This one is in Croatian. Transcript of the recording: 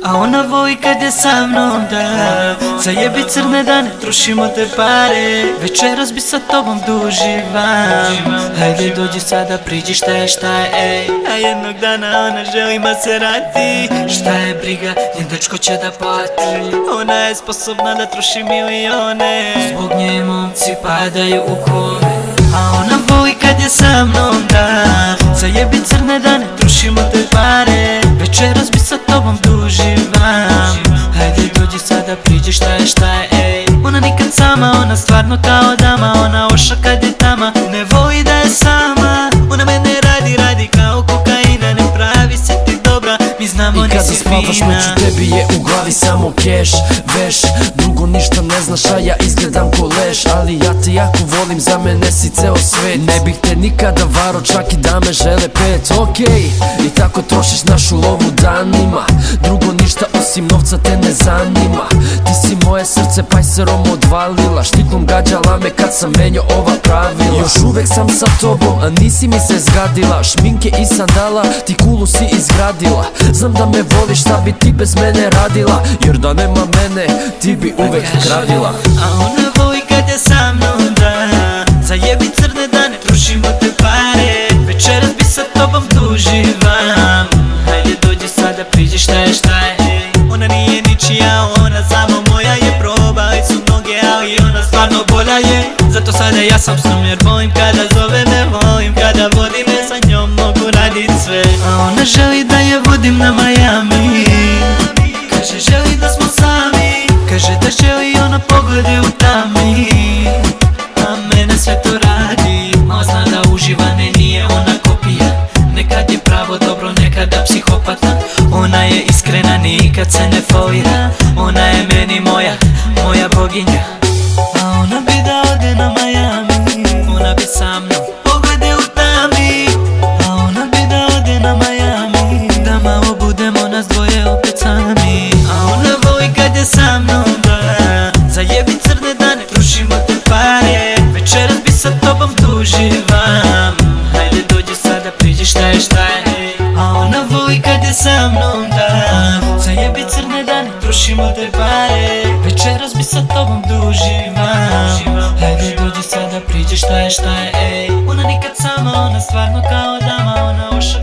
A ona voli kad je sa mnom, da zajebi crne dane, trošimo te pare. Večeras bi sa tobom da uživam. Hajde dođi sada, priđi šta je, ej. A jednog dana ona želi Maserati. Šta je briga, njen dečko će da plati. Ona je sposobna da troši milione. Zbog nje momci padaju u kome. A ona voli kad je sa mnom, da zajebi crne dane, trošimo te pare. Večeras bi sa tobom da uživam. Hajde dođi sada, priđi šta je, ej. Ona nikad sama, ona stvarno kao dama. Ona oša kad je tama, ne voli da je sama. Ona mene radi kao kokaina. Ne pravi se ti dobra, mi znamo nisi fina. I kada spavaš noću tebi je u glavi samo keš, veš. Drugo ništa ne znaš, a ja izgledam ko leš. Ali ja te jako volim, za mene si ceo svet. Ne bih te nikada varo, čak i da me žele pet, okej. I tako trošiš našu lovu danima. Drugo ništa osim novca te ne zanima. Ti si moje srce pajserom odvalila. Štiklom gađala me kad sam menjao ova pravila. Još uvek sam sa tobom, a nisi mi se zgadila. Šminke i sandala, ti kulu si izgradila. Znam da me voliš, šta bi ti bez mene radila. Jer da nema mene, ti bi uvek gradila. A ona voli kad je sa mnom, da zajebi crne dane, trošimo te pare. Večeras bi sa tobom da uživam. Hajde dođi sada, priđi šta je, ej. Ona nije ničija, ona samo moja je. Probali su mnoge, ali ona stvarno bolja je. Zato sada ja sam s njom, jer volim kada zove me. Volim kada vodi me, sa njom mogu radit sve. A ona želi da je vodim na Miami. Kaže želi da smo sami. Kaže da želi ona poglede u tami. A mene sve to radi. Ma zna da uživa, ne nije ona kopija. Nekad je pravo dobro, nekada psihopata. Ona je iskrena, nikad se ne folira. Ona je meni moja boginja. A ona bi da ode na Miami. Ona bi sa mnom poglede u tami. A ona bi da ode na Miami. Da malo budemo nas dvoje opet sami. A ona voli kad je sa mnom, da zajebi crne dane, trošimo te pare. Večeras bi sa tobom da uživam. Hajde dođi sada, priđi šta je, ej. A ona voli kad je sa mnom, da zajebi crne dane, trošimo te pare. Večeras bi sa tobom da uživam. Hajde dođi sada, priđi šta je, ej. Ona nikad sama, ona stvarno kao dama. Ona oša